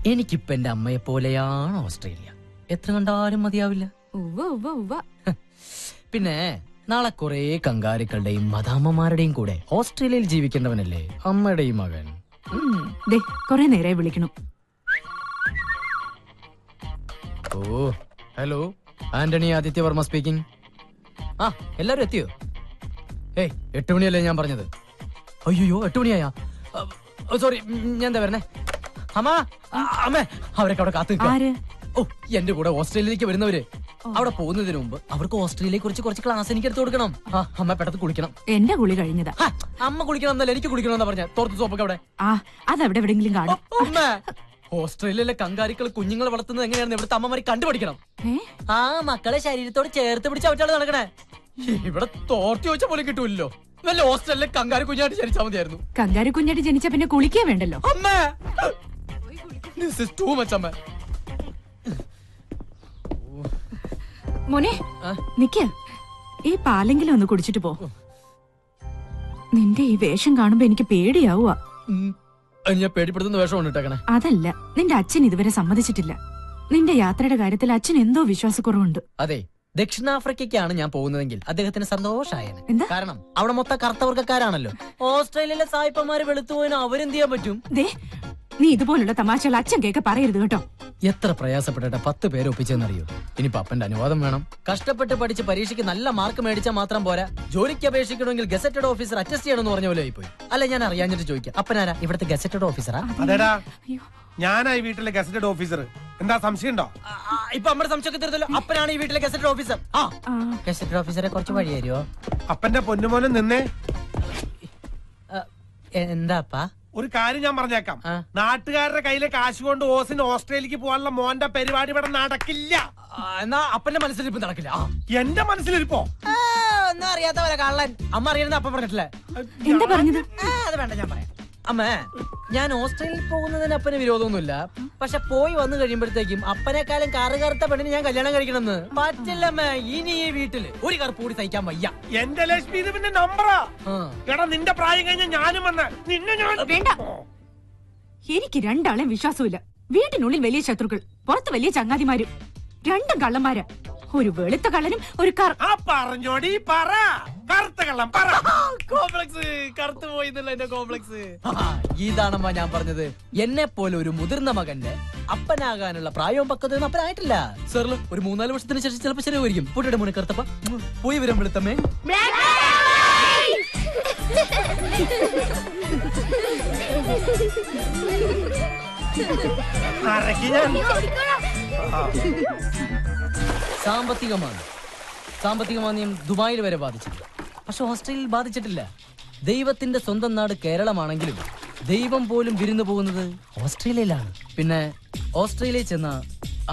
എനിക്കിപ്പോ എന്റെ അമ്മയെ പോലെയാണ് ഓസ്ട്രേലിയ. എത്ര കണ്ടാലും മതിയാവില്ല. പിന്നെ നാളെ കുറെ കങ്കാരുക്കളുടെയും മദാമ്മമാരുടെയും കൂടെ ഓസ്ട്രേലിയയിൽ ജീവിക്കേണ്ടവനല്ലേ അമ്മയുടെയും മകൻ. കൊറേ നേരെ വിളിക്കണം. ഓ ഹലോ, ആന്റണി ആദിത്യവർമ്മ സ്പീക്കിംഗ്. ആ എല്ലാരും എത്തിയോ? 8 മണിയല്ലേ ഞാൻ പറഞ്ഞത്? അയ്യോ 8 മണിയായാ? സോറി, ഞാൻ എന്താ വരണേ? അമ്മേ അവരൊക്കെ അവിടെ കാത്തു. ഓ, എന്റെ കൂടെ ഓസ്ട്രേലിയയിലേക്ക് വരുന്നവര് അവിടെ പോകുന്നതിന് മുമ്പ് അവർക്ക് ഓസ്ട്രേലിയയെ കുറിച്ച് കുറച്ച് ക്ലാസ് എനിക്ക് എടുത്തു കൊടുക്കണം. അമ്മ പെട്ടെന്ന് കുളിക്കണം. എന്റെ കുളി കഴിഞ്ഞതാ. അമ്മ കുളിക്കണം എന്നല്ല, എനിക്ക് കുളിക്കണം എന്നാ പറഞ്ഞ. തോർത്ത് സോപ്പൊക്കെ അവിടെ അതെവിടെ എവിടെയെങ്കിലും കാണും. അമ്മ, ഓസ്ട്രേലിയയിലെ കങ്കാരികൾ കുഞ്ഞുങ്ങളെ വളർത്തുന്നത് എങ്ങനെയാണെന്ന് ഇവിടുത്തെ അമ്മമാരെ കണ്ടുപഠിക്കണം. ആ മക്കളെ ശരീരത്തോട് ചേർത്ത് പിടിച്ച് അവറ്റാണ് നടക്കണേ. ഇവിടെ തോർത്തി വെച്ച പോലെ കിട്ടൂല്ലോ. വല്ല ഓസ്ട്രേലിയയിലെ കങ്കാരി കുഞ്ഞായിട്ട് ജനിച്ചാൽ മതിയായിരുന്നു. കങ്കാരി കുഞ്ഞായിട്ട് ജനിച്ച പിന്നെ കുളിക്കേ വേണ്ടല്ലോ. അമ്മ, this is too much, അമ്മ. മോനെ നിക്ക, ഈ പാലെങ്കിലും ഒന്ന് കുടിച്ചിട്ട് പോ. നിന്റെ ഈ വേഷം കാണുമ്പോ എനിക്ക് പേടിയാവുക. ഞാൻ പേടിപ്പെടുത്തുന്ന വേഷമാണ് ഇട്ടേക്കണേ. അതല്ല, നിന്റെ അച്ഛൻ ഇതുവരെ സമ്മതിച്ചിട്ടില്ല. നിന്റെ യാത്രയുടെ കാര്യത്തിൽ അച്ഛൻ എന്തോ വിശ്വാസക്കുറവുണ്ട്. അതെ, ദക്ഷിണാഫ്രിക്കയ്ക്കാണ് ഞാൻ പോകുന്നതെങ്കിൽ അദ്ദേഹത്തിന് സന്തോഷായേനെ. കാരണം അവിടെ മൊത്തം കറുത്തവർക്കാരാണല്ലോ. ഓസ്ട്രേലിയയിലെ സായിപ്പന്മാര് വെളുത്തുപോയിന് അവരെന്ത് ചെയ്യാൻ പറ്റും? നീ ഇതുപോലുള്ള തമാശകൾ അച്ഛൻ കേക്ക് പറയരുത് കേട്ടോ. എത്ര പ്രയാസപ്പെട്ടിട്ട് 10 പേരെ ഒപ്പിച്ചെന്നറിയോ? ഇനി പപ്പന്റെ അനുവാദം വേണം. കഷ്ടപ്പെട്ട് പഠിച്ച് പരീക്ഷയ്ക്ക് നല്ല മാർക്ക് മേടിച്ചാൽ മാത്രം പോരാ, ജോലിക്ക് അപേക്ഷിക്കണമെങ്കിൽ ഗസറ്റഡ് ഓഫീസർ അറ്റസ്റ്റ് ചെയ്യണമെന്ന് പറഞ്ഞ പോലെ ആയിപ്പോയി. അല്ല, ഞാൻ അറിയാഞ്ഞിട്ട് ചോദിക്കാം, അപ്പനാരാ ഇവിടുത്തെ ഗസറ്റഡ് ഓഫീസറാ? അതെടാ, ഞാനായി വീട്ടിലെ ഗസറ്റഡ് ഓഫീസർ. എന്താ സംശയം ഉണ്ടോ? ഇപ്പൊ നമ്മുടെ സംശയമൊക്കെ തീർത്തല്ലോ. അപ്പനാണ് ഈ വീട്ടിലെ ഗസറ്റഡ് ഓഫീസർ. ഗസറ്റഡ് ഓഫീസറെ കുറച്ച് വഴി തരുമോ? അപ്പന്റെ പൊന്നുമോനും നിന്നേ. എന്താപ്പാ? ഒരു കാര്യം ഞാൻ പറഞ്ഞേക്കാം. നാട്ടുകാരുടെ കയ്യിലെ കാശ് കൊണ്ട് ഓസിന് ഓസ്ട്രേലിയക്ക് പോകാനുള്ള മോന്റെ പരിപാടി ഇവിടെ നടക്കില്ല. എന്നാ അപ്പന്റെ മനസ്സിലിരിപ്പ് നടക്കില്ല. എന്റെ മനസ്സിലിരിപ്പോ ഒന്നും അറിയാത്ത പോലെ കള്ളൻ. അമ്മ അറിയുന്നത് അപ്പ പറഞ്ഞിട്ടില്ലേ? എന്താ പറഞ്ഞത്? അത് വേണ്ട, ഞാൻ പറയാം. അമ്മേ, ഞാൻ ഓസ്ട്രേലിയയിൽ പോകുന്നതിന് അപ്പന് വിരോധമൊന്നുമില്ല. പക്ഷെ പോയി വന്നു കഴിയുമ്പോഴത്തേക്കും അപ്പനെക്കാളും കറുകറുത്ത പെണ്ണിന് ഞാൻ കല്യാണം കഴിക്കണമെന്ന് പറ്റില്ലമ്മേ. ഇനി ഈ വീട്ടില് ഒരു കറുപ്പ് കൂടി സഹിക്കാൻ വയ്യ. എന്റെ ലക്ഷ്മി ഇത് പിന്നെ നമ്പറാ. എടാ, നിന്റെ പ്രായം കഴിഞ്ഞ ഞാനും വന്ന് നിന്നെ ഞാൻ വേണ്ട. എനിക്ക് രണ്ടാളെ വിശ്വാസമില്ല. വീട്ടിനുള്ളിൽ വലിയ ശത്രുക്കൾ, പുറത്ത് വലിയ ചങ്ങാതിമാരും. രണ്ടും കള്ളന്മാരാ. ഒരു വെളുത്ത കള്ളനും ഒരു പറഞ്ഞോടി പറ. കറുത്ത കള്ളം പറ. കോംപ്ലക്സ് കറുത്തു പോയി എന്റെ കോംപ്ലക്സ്. ഇതാണമ്മ ഞാൻ പറഞ്ഞത്. എന്നെ പോലെ ഒരു മുതിർന്ന മകന്റെ അപ്പനാകാനുള്ള പ്രായവും പക്വതയൊന്നും അപ്പനായിട്ടില്ല. സാറില് ഒരു 3-4 വർഷത്തിന് ശേഷം ചിലപ്പോ ശരിയായിരിക്കും. പൊട്ടിയുടെ മുന്നേ കറുത്തപ്പ പോയി വരാൻ വെളുത്തമ്മേ. സാമ്പത്തിക മാന്ദ്യം ദുബായിൽ വരെ ബാധിച്ചില്ല. പക്ഷെ ഓസ്ട്രേലിയയിൽ ബാധിച്ചിട്ടില്ല. ദൈവത്തിന്റെ സ്വന്തം നാട് കേരളമാണെങ്കിലും ദൈവം പോലും വിരുന്നു പോകുന്നത് ഓസ്ട്രേലിയയിലാണ്. പിന്നെ ഓസ്ട്രേലിയയിൽ ചെന്ന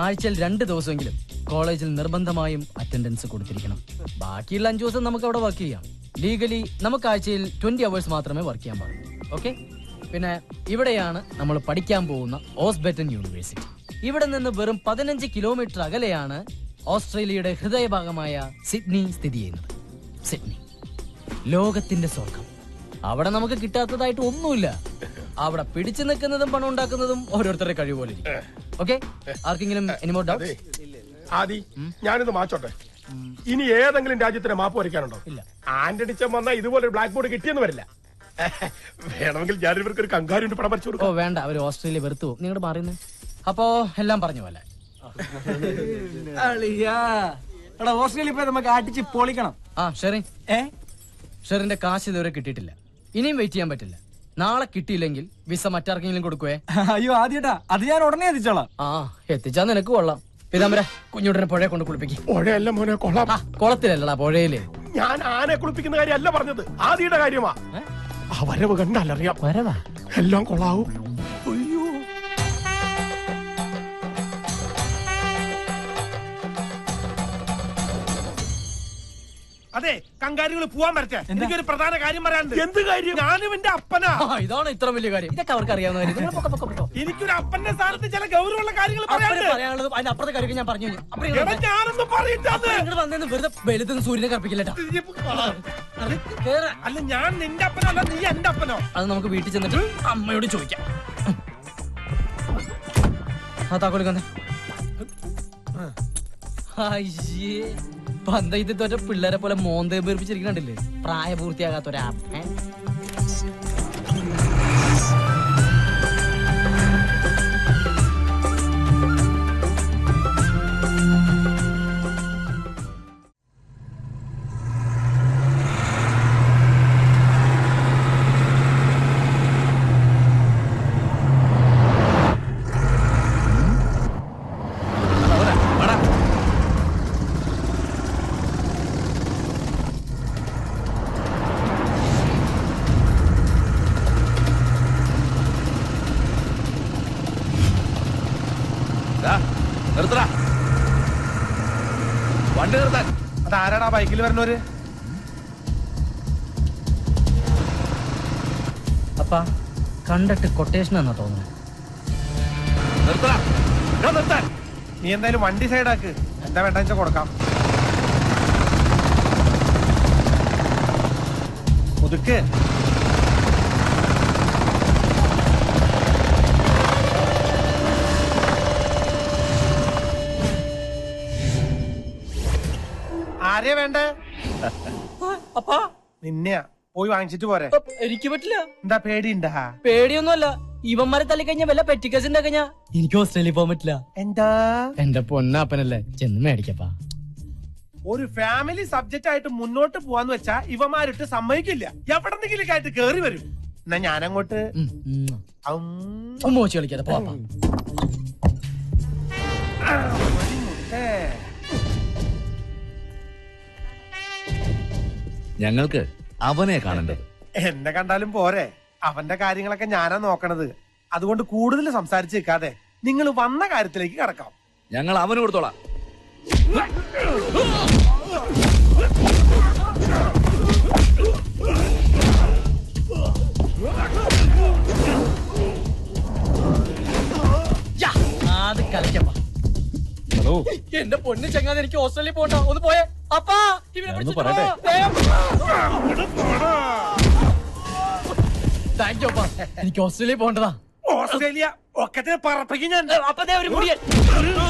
ആഴ്ചയിൽ 2 ദിവസമെങ്കിലും കോളേജിൽ നിർബന്ധമായും അറ്റൻഡൻസ് കൊടുത്തിരിക്കണം. ബാക്കിയുള്ള 5 ദിവസം നമുക്ക് അവിടെ വർക്ക് ചെയ്യാം. ലീഗലി നമുക്ക് ആഴ്ചയിൽ 20 hours മാത്രമേ വർക്ക് ചെയ്യാൻ പാടുള്ളൂ. ഓക്കെ. പിന്നെ ഇവിടെയാണ് നമ്മൾ പഠിക്കാൻ പോകുന്ന ഓസ്ബെറ്റൻ യൂണിവേഴ്സിറ്റി. ഇവിടെ നിന്ന് വെറും 15 കിലോമീറ്റർ അകലെയാണ് ഓസ്ട്രേലിയയുടെ ഹൃദയഭാഗമായ സിഡ്നി സ്ഥിതി ചെയ്യുന്നത്. സിഡ്നി ലോകത്തിന്റെ സ്വർഗം. അവിടെ നമുക്ക് കിട്ടാത്തതായിട്ട് ഒന്നുമില്ല. അവിടെ പിടിച്ചു നിൽക്കുന്നതും പണം ഉണ്ടാക്കുന്നതും ഓരോരുത്തരുടെ കഴിവ് പോലെ. ഓക്കെ, ആർക്കെങ്കിലും എനിമോർ ഡൗട്ട്? ആദി, ഞാനിത് മാച്ചോട്ടെ. ഇനി ഏതെങ്കിലും രാജ്യത്തിന് മാപ്പ് വരയ്ക്കാനുണ്ടോ? ഇല്ല. ആന്റണിച്ചൻ വന്നാൽ ഇതുപോലെ ബ്ലാക്ക് ബോർഡ് കിട്ടിയെന്ന് വരില്ല. വേണമെങ്കിൽ ഞാൻ ഇവർക്ക് ഒരു കങ്കാരുണ്ട് പടം വരച്ചു കൊടുക്കും. ഓ വേണ്ട, അവർ ഓസ്ട്രേലിയ വെറുത്തു. നിങ്ങളുടെ മാറിയെന്ന്. അപ്പോ എല്ലാം പറഞ്ഞു പോലെ. ഓസ്ട്രേലിയ പോയി നമുക്ക് അടിച്ച് പൊളിക്കണം. ഷെറിന്റെ കാശ് ഇതുവരെ കിട്ടിയിട്ടില്ല. ഇനിയും വെയിറ്റ് ചെയ്യാൻ പറ്റില്ല. നാളെ കിട്ടിയില്ലെങ്കിൽ വിസ മറ്റാർക്കെങ്കിലും കൊടുക്കുവേ? അയ്യോ ആദ്യട്ടാ, അത് ഞാൻ ഉടനെ എത്തിച്ചോളാം. എത്തിച്ചാ നിനക്ക് കൊള്ളാം. പിതാമര, കുഞ്ഞുടനെ പുഴയെ കൊണ്ട് കുളിപ്പിക്കും. പുഴയല്ല മോനെ, കൊള്ളാം. കുളത്തിലല്ലടാ, പുഴയില്. ഞാൻ ആനെ കുളിപ്പിക്കുന്ന കാര്യമല്ല പറഞ്ഞത്, ആദിയുടെ കാര്യമാ. ആ വരവ് കണ്ടാലറിയാം. വരവാ എല്ലാം കൊള്ളാവും. അതെ, കങ്കാരികൾ പോവാൻ വരട്ടെ. എനിക്കൊരു പ്രധാന കാര്യം പറയാനുണ്ട്. എന്ത് കാര്യം? ഞാനും എന്റെ അപ്പനാ. ഇതാണ് ഇത്ര വലിയ കാര്യം. ഇതൊക്കെ അവർക്ക് അറിയാവുന്ന കാര്യം. എനിക്കൊരു അപ്പന്റെ സ്ഥാനത്ത് ചില ഗൗരവമുള്ള കാര്യങ്ങൾ പറയാനുള്ളത്. അതിന്റെ അപ്പുറത്തെ കാര്യം ഞാൻ പറഞ്ഞു. ഞാനൊന്നും പറയില്ല. വന്നേന്ന് വെറുതെ വെളുത്തുനിന്ന് സൂര്യനെ കറപ്പിക്കില്ലട്ടാ. അല്ല, ഞാൻ നിന്റെ അപ്പനല്ല, നീ എന്റെ അപ്പനോ? അത് നമുക്ക് വീട്ടിൽ ചെന്നിട്ട് അമ്മയോട് ചോദിക്കാം. ആ താക്കോലിക്കന്നെ. അയ്യേ, പന്തയത്തിൽ തോറ്റ പിള്ളേരെ പോലെ മോന്തേ പേർപ്പിച്ചിരിക്കണ്ടില്ലേ, പ്രായപൂർത്തിയാകാത്തൊരാ. വണ്ടി നിർത്താൻ. അതാരാടാ ബൈക്കിൽ വരുന്നവര്? അപ്പാ കണ്ടിട്ട് കൊട്ടേഷൻ എന്നാ തോന്നുന്നു. നിർത്താൻ. നീ എന്തായാലും വണ്ടി സൈഡാക്ക്, എന്താ വേണ്ട വെച്ചാൽ കൊടുക്കാം. ഒതുക്ക്. ആരെയാ വേണ്ടേ? അപ്പാ നിന്നെയാ, പോയി വാങ്ങിച്ചിട്ട് പോരെ. എനിക്ക് പറ്റില്ല. എന്താ പേടിയുണ്ടാ? പേടിയൊന്നുമല്ല, ഇവന്മാരെ തള്ളിക്കഴിഞ്ഞ വല്ല പെറ്റിക്കസ് ഉണ്ടാക്കഞ്ഞ എനിക്ക് ഓസ്ട്രേലിയ പോകാൻ പറ്റില്ല. എന്താ? എന്റെ പൊന്നാപ്പനല്ലേ, ചെന്ന് മേടിക്കപ്പാ. ഒരു ഫാമിലി സബ്ജക്റ്റ് ആയിട്ട് മുന്നോട്ട് പോവാന്ന് വെച്ചാ ഇവന്മാരിട്ട് സമ്മതിക്കില്ല. എവിടെന്നെങ്കിലും ആയിട്ട് കേറി വരും. എന്നാ ഞാനങ്ങോട്ട് മോശം കളിക്കാതെ പോവാ. ഞങ്ങൾക്ക് അവനെ കാണണ്ടത്. എന്നെ കണ്ടാലും പോരെ, അവന്റെ കാര്യങ്ങളൊക്കെ ഞാനാ നോക്കണത്. അതുകൊണ്ട് കൂടുതൽ സംസാരിച്ച് നിൽക്കാതെ നിങ്ങൾ വന്ന കാര്യത്തിലേക്ക് കടക്കാം. ഞങ്ങൾ അവന് കൊടുത്തോളാം. അത് കളിക്കപ്പാ. ഹലോ, എന്റെ പൊന്ന് ചങ്ങാതെ, എനിക്ക് ഓസ്ട്രേലിയ പോണ്ട, ഒന്ന് പോയേ. അപ്പാ പറയട്ടെ. താങ്ക് യു അപ്പാ, എനിക്ക് ഓസ്ട്രേലിയ പോണ്ടതാ. ഓസ്ട്രേലിയ ഒക്കെ പറപ്പിക്കും ഞാൻ. അപ്പതേ ഒരു മുടിയൻ. ഹലോ,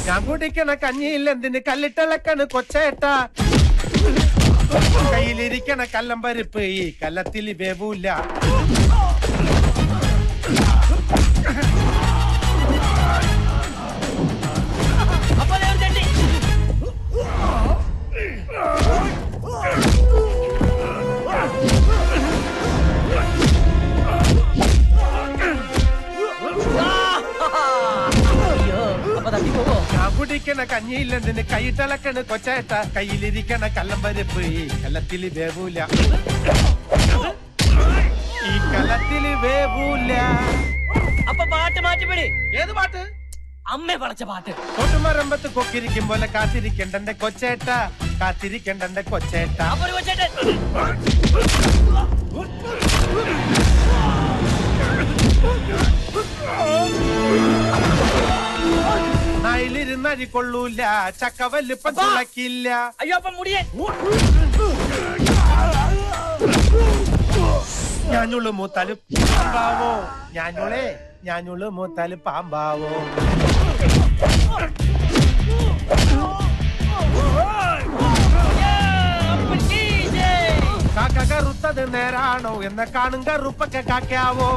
ഞാൻ കുടിക്കണ കഞ്ഞിയിൽ എന്തിന് കല്ലിട്ടളക്കണ് കൊച്ചേട്ട. കയ്യിലിരിക്കണ കല്ലമ്പരിപ്പ് ഈ കല്ലത്തിൽ വേവൂല. ഞാൻ കുടിക്കണ കഞ്ഞിയിൽ എന്തിന് കൈയിട്ടളക്കണ് കൊച്ചേട്ട. കയ്യിലിരിക്കണ കല്ലമ്പരിപ്പ് ഈ കല്ലത്തിൽ വേവൂല. ഈ കല്ലത്തിൽ വേവൂല. അപ്പൊ പാട്ട് മാറ്റിപ്പിടി. ഏത് പാട്ട്? അമ്മ പടച്ച പാട്ട്. തൊട്ടുമരമ്പത്ത് കൊക്കിരിക്കും പോലെ കാത്തിരിക്കണ്ടെന്റെ കൊച്ചേട്ട, കാത്തിരിക്കണ്ടെന്റെ കൊച്ചേട്ട. നായിലിരുന്നരി കൊള്ളൂല, ചക്ക വല്ലിപ്പം തുളക്കില്ല. അയ്യോ അപ്പൊ മുടിയൻ. ഞാനുള്ളു മൂത്താല് പാമ്പാവോ, ഞാനുള്ളു മൂത്താല് പാമ്പാവോ. കാക്ക കറുത്തത് നേരാണോ എന്ന കാണും കറുപ്പൊക്കെ കാക്കാവോ.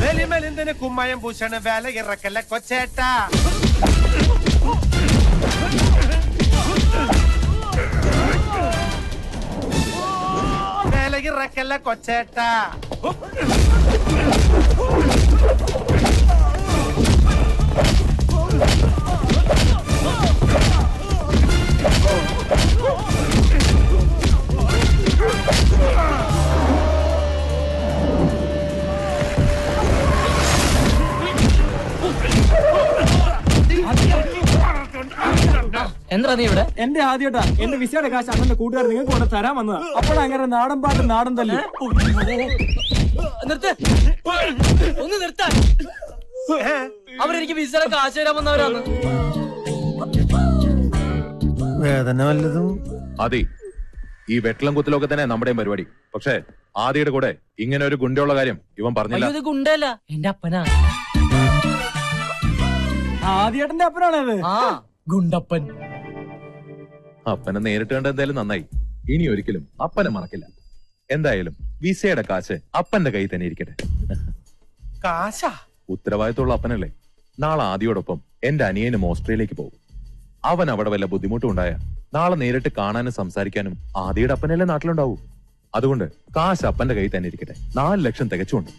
വെലിമെലിന്തിന് കുമ്മയം പൂശണ് വേല ഇറക്കല്ല കൊച്ചേട്ട. വേല ഇറക്കല്ല കൊച്ചേട്ട. എന്താ നീ ഇവിടെ? എന്റെ ആദ്യട്ടാ എന്റെ വിസയുടെ കാശ് അണ്ണന്റെ കൂട്ടുകാർ നിങ്ങൾക്ക് കൊണ്ട് തരാൻ വന്നതാ. അപ്പോഴങ്ങനെ നാടൻ പാട്ട് നാടൻ തല്ലി. നിർത്ത്, ഒന്ന് നിർത്താൻ. അവരെനിക്ക് വിസയുടെ കാശ് തരാൻ വന്നവരാന്ന്. വേദന വല്ലതും ആദി, ഈ വെട്ടളം കുത്തലൊക്കെ തന്നെ നമ്മുടെയും പരിപാടി. പക്ഷേ ആദിയുടെ കൂടെ ഇങ്ങനെ ഒരു ഗുണ്ടയുള്ള കാര്യം ഇവൻ പറഞ്ഞില്ല. അയ്യോ, ഇത് ഗുണ്ടല്ല, എന്റെ അപ്പനാ. ആദ്യേട്ടന്റെ അപ്പനാണത്. ആ, ഗുണ്ടപ്പൻ. അപ്പനെ നേരിട്ട് കണ്ട എന്തായാലും നന്നായി. ഇനി ഒരിക്കലും അപ്പനെ മറക്കില്ല. എന്തായാലും വിസയുടെ കാശ് അപ്പന്റെ കയ്യിൽ തന്നെ ഇരിക്കട്ടെ. കാശാ? ഉത്തരവാദിത്തമുള്ള അപ്പനല്ലേ. നാളെ ആദിയോടൊപ്പം എന്റെ അനിയനും ഓസ്ട്രേലിയക്ക് പോകും. അവൻ അവിടെ വല്ല ബുദ്ധിമുട്ടും ഉണ്ടായ നാളെ നേരിട്ട് കാണാനും സംസാരിക്കാനും ആദിയുടെ അപ്പനല്ലേ നാട്ടിലുണ്ടാവൂ. അതുകൊണ്ട് കാശ് അപ്പന്റെ കയ്യിൽ തന്നെ ഇരിക്കട്ടെ. 4 ലക്ഷം തികച്ചുകൊണ്ട്.